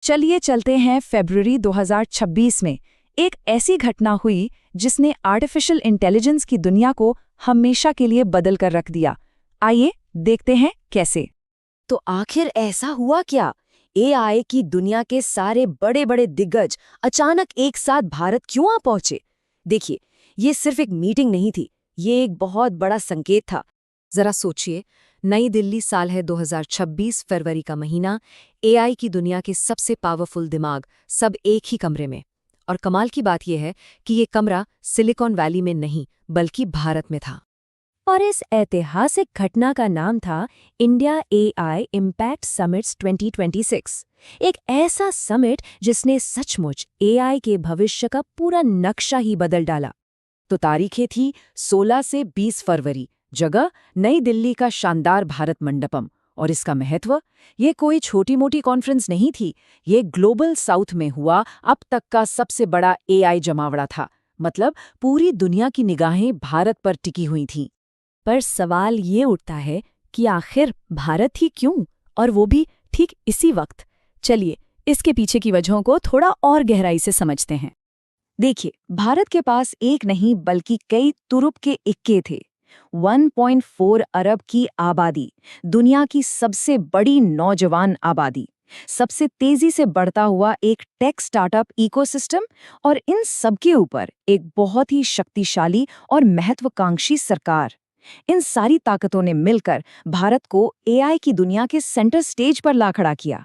चलिए चलते हैं फरवरी 2026 में। एक ऐसी घटना हुई जिसने आर्टिफिशियल इंटेलिजेंस की दुनिया को हमेशा के लिए बदल कर रख दिया। आइए देखते हैं कैसे। तो आखिर ऐसा हुआ क्या? एआई की दुनिया के सारे बड़े बड़े दिग्गज अचानक एक साथ भारत क्यों आ पहुंचे? देखिए, ये सिर्फ एक मीटिंग नहीं थी, ये एक बहुत बड़ा संकेत था। जरा सोचिए, नई दिल्ली, साल है 2026, फरवरी का महीना। एआई की दुनिया के सबसे पावरफुल दिमाग सब एक ही कमरे में। और कमाल की बात यह है कि ये कमरा सिलिकॉन वैली में नहीं बल्कि भारत में था। और इस ऐतिहासिक घटना का नाम था इंडिया एआई इम्पैक्ट समिट्स 2026। एक ऐसा समिट जिसने सचमुच एआई के भविष्य का पूरा नक्शा ही बदल डाला। तो तारीखें थी 16 से 20 फरवरी, जगह नई दिल्ली का शानदार भारत मंडपम। और इसका महत्व, ये कोई छोटी मोटी कॉन्फ्रेंस नहीं थी, ये ग्लोबल साउथ में हुआ अब तक का सबसे बड़ा एआई जमावड़ा था। मतलब पूरी दुनिया की निगाहें भारत पर टिकी हुई थीं। पर सवाल ये उठता है कि आखिर भारत ही क्यों, और वो भी ठीक इसी वक्त। चलिए इसके पीछे की वजहों को थोड़ा और गहराई से समझते हैं। देखिए, भारत के पास एक नहीं बल्कि कई तुरुप के इक्के थे। 1.4 अरब की आबादी, दुनिया की सबसे बड़ी नौजवान आबादी, सबसे तेजी से बढ़ता हुआ एक टेक स्टार्टअप इकोसिस्टम, और इन सबके ऊपर एक बहुत ही शक्तिशाली और महत्वाकांक्षी सरकार। इन सारी ताकतों ने मिलकर भारत को एआई की दुनिया के सेंटर स्टेज पर ला खड़ा किया।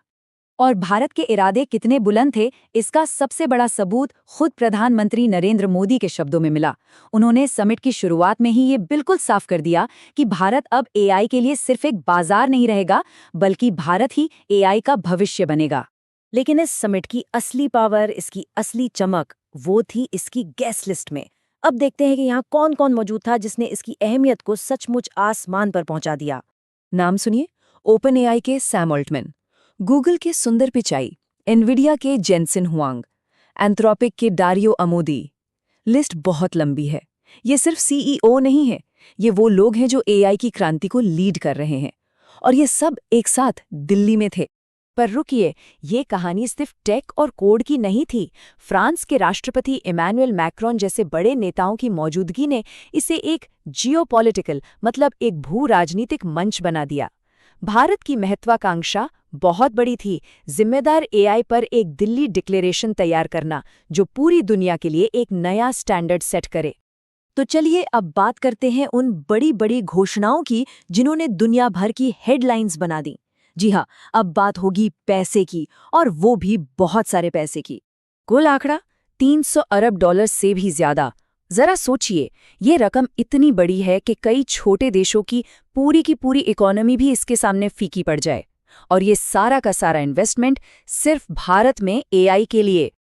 और भारत के इरादे कितने बुलंद थे, इसका सबसे बड़ा सबूत खुद प्रधानमंत्री नरेंद्र मोदी के शब्दों में मिला। उन्होंने समिट की शुरुआत में ही ये बिल्कुल साफ कर दिया कि भारत अब एआई के लिए सिर्फ एक बाजार नहीं रहेगा, बल्कि भारत ही एआई का भविष्य बनेगा। लेकिन इस समिट की असली पावर, इसकी असली चमक, वो थी इसकी गेस्ट लिस्ट में। अब देखते हैं कि यहाँ कौन कौन मौजूद था जिसने इसकी अहमियत को सचमुच आसमान पर पहुंचा दिया। नाम सुनिए, ओपन एआई के सैम ऑल्टमैन, गूगल के सुंदर पिचाई, एनविडिया के जेनसिन हुआंग, एंथ्रोपिक के डारियो अमोदी। लिस्ट बहुत लंबी है। ये सिर्फ सीईओ नहीं है, ये वो लोग हैं जो एआई की क्रांति को लीड कर रहे हैं। और ये सब एक साथ दिल्ली में थे। पर रुकिए, ये कहानी सिर्फ टेक और कोड की नहीं थी। फ्रांस के राष्ट्रपति इमैनुअल मैक्रोन जैसे बड़े नेताओं की मौजूदगी ने इसे एक जियोपॉलिटिकल, मतलब एक भू राजनीतिक मंच बना दिया। भारत की महत्वाकांक्षा बहुत बड़ी थी, जिम्मेदार एआई पर एक दिल्ली डिक्लेरेशन तैयार करना जो पूरी दुनिया के लिए एक नया स्टैंडर्ड सेट करे। तो चलिए अब बात करते हैं उन बड़ी बड़ी घोषणाओं की जिन्होंने दुनिया भर की हेडलाइंस बना दी। जी हाँ, अब बात होगी पैसे की, और वो भी बहुत सारे पैसे की। कुल आंकड़ा $300 अरब से भी ज्यादा। जरा सोचिए, ये रकम इतनी बड़ी है कि कई छोटे देशों की पूरी इकोनॉमी भी इसके सामने फीकी पड़ जाए। और ये सारा का सारा इन्वेस्टमेंट सिर्फ भारत में एआई के लिए।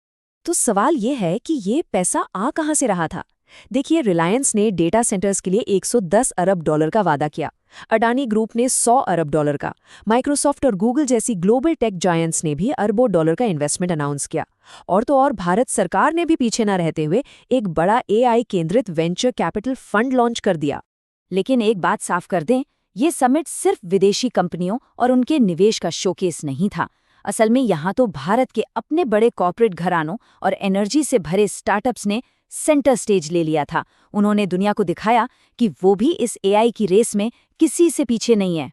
तो सवाल ये है कि ये पैसा आ कहां से रहा था? देखिए, रिलायंस ने डेटा सेंटर्स के लिए $110 अरब का वादा किया, अडानी ग्रुप ने $100 अरब का, माइक्रोसॉफ्ट और गूगल जैसी ग्लोबल टेक जायंट्स ने भी अरबों डॉलर का इन्वेस्टमेंट अनाउंस किया। और तो और भारत सरकार ने भी पीछे न रहते हुए एक बड़ा एआई केंद्रित वेंचर कैपिटल फंड लॉन्च कर दिया। लेकिन एक बात साफ कर दें, ये समिट सिर्फ विदेशी कंपनियों और उनके निवेश का शोकेस नहीं था। असल में यहाँ तो भारत के अपने बड़े कॉर्पोरेट घरानों और एनर्जी से भरे स्टार्टअप्स ने सेंटर स्टेज ले लिया था। उन्होंने दुनिया को दिखाया कि वो भी इस एआई की रेस में किसी से पीछे नहीं है।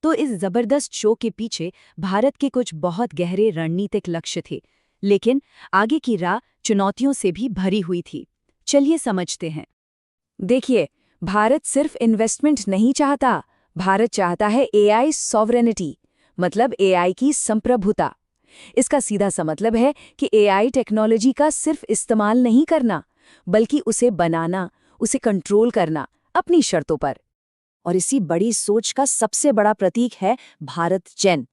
तो इस जबरदस्त शो के पीछे भारत के कुछ बहुत गहरे रणनीतिक लक्ष्य थे, लेकिन आगे की राह चुनौतियों से भी भरी हुई थी। चलिए समझते हैं। देखिए, भारत सिर्फ इन्वेस्टमेंट नहीं चाहता, भारत चाहता है एआई सॉवरेनिटी, मतलब एआई की संप्रभुता। इसका सीधा सा मतलब है कि एआई टेक्नोलॉजी का सिर्फ इस्तेमाल नहीं करना, बल्कि उसे बनाना, उसे कंट्रोल करना अपनी शर्तों पर। और इसी बड़ी सोच का सबसे बड़ा प्रतीक है भारत जेन।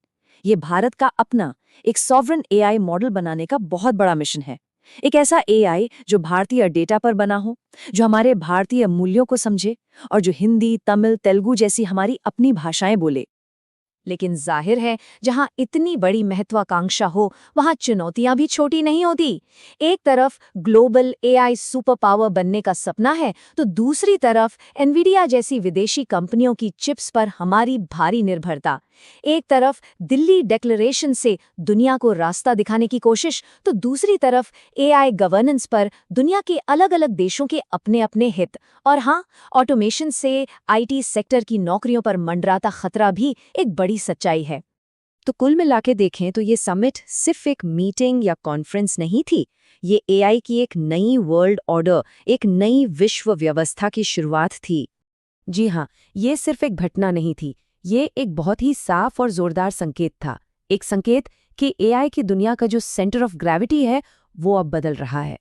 ये भारत का अपना एक सॉवरेन एआई मॉडल बनाने का बहुत बड़ा मिशन है। एक ऐसा एआई जो भारतीय डेटा पर बना हो, जो हमारे भारतीय मूल्यों को समझे, और जो हिंदी, तमिल, तेलुगु जैसी हमारी अपनी भाषाएं बोले। लेकिन जाहिर है, जहां इतनी बड़ी महत्वाकांक्षा हो, वहां चुनौतियां भी छोटी नहीं होती। एक तरफ ग्लोबल एआई सुपर पावर बनने का सपना है, तो दूसरी तरफ एनविडिया जैसी विदेशी कंपनियों की चिप्स पर हमारी भारी निर्भरता। एक तरफ दिल्ली डिक्लेरेशन से दुनिया को रास्ता दिखाने की कोशिश, तो दूसरी तरफ एआई गवर्नेंस पर दुनिया के अलग-अलग देशों के अपने-अपने हित। और हाँ, ऑटोमेशन से आईटी सेक्टर की नौकरियों पर मंडराता खतरा भी एक बड़ी सच्चाई है। तो कुल मिला के देखें तो ये समिट सिर्फ एक मीटिंग या कॉन्फ्रेंस नहीं थी। ये एआई की एक नई वर्ल्ड ऑर्डर, एक नई विश्व व्यवस्था की शुरुआत थी। जी हाँ, ये सिर्फ एक घटना नहीं थी, ये एक बहुत ही साफ और जोरदार संकेत था। एक संकेत कि एआई की दुनिया का जो सेंटर ऑफ ग्रेविटी है, वो अब बदल रहा है।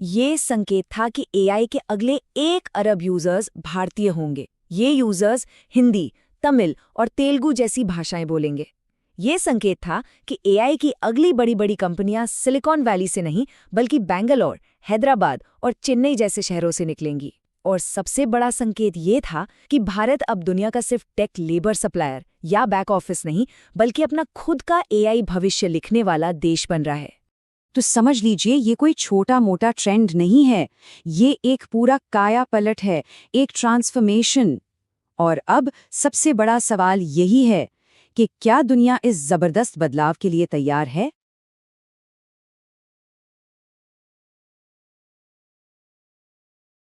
ये संकेत था कि एआई के अगले 1 अरब यूजर्स भारतीय होंगे। ये यूजर्स हिंदी, तमिल और तेलुगु जैसी भाषाएं बोलेंगे। ये संकेत था कि एआई की अगली बड़ी-बड़ी कंपनियां सिलिकॉन वैली से नहीं, बल्कि बैंगलोर, हैदराबाद और चेन्नई जैसे शहरों से निकलेंगी। और सबसे बड़ा संकेत ये था कि भारत अब दुनिया का सिर्फ टेक लेबर सप्लायर या बैक ऑफिस नहीं, बल्कि अपना खुद का एआई भविष्य लिखने वाला देश बन रहा है। तो समझ लीजिए, ये कोई छोटा मोटा ट्रेंड नहीं है, ये एक पूरा काया पलट है, एक ट्रांसफॉर्मेशन। और अब सबसे बड़ा सवाल यही है कि क्या दुनिया इस जबरदस्त बदलाव के लिए तैयार है?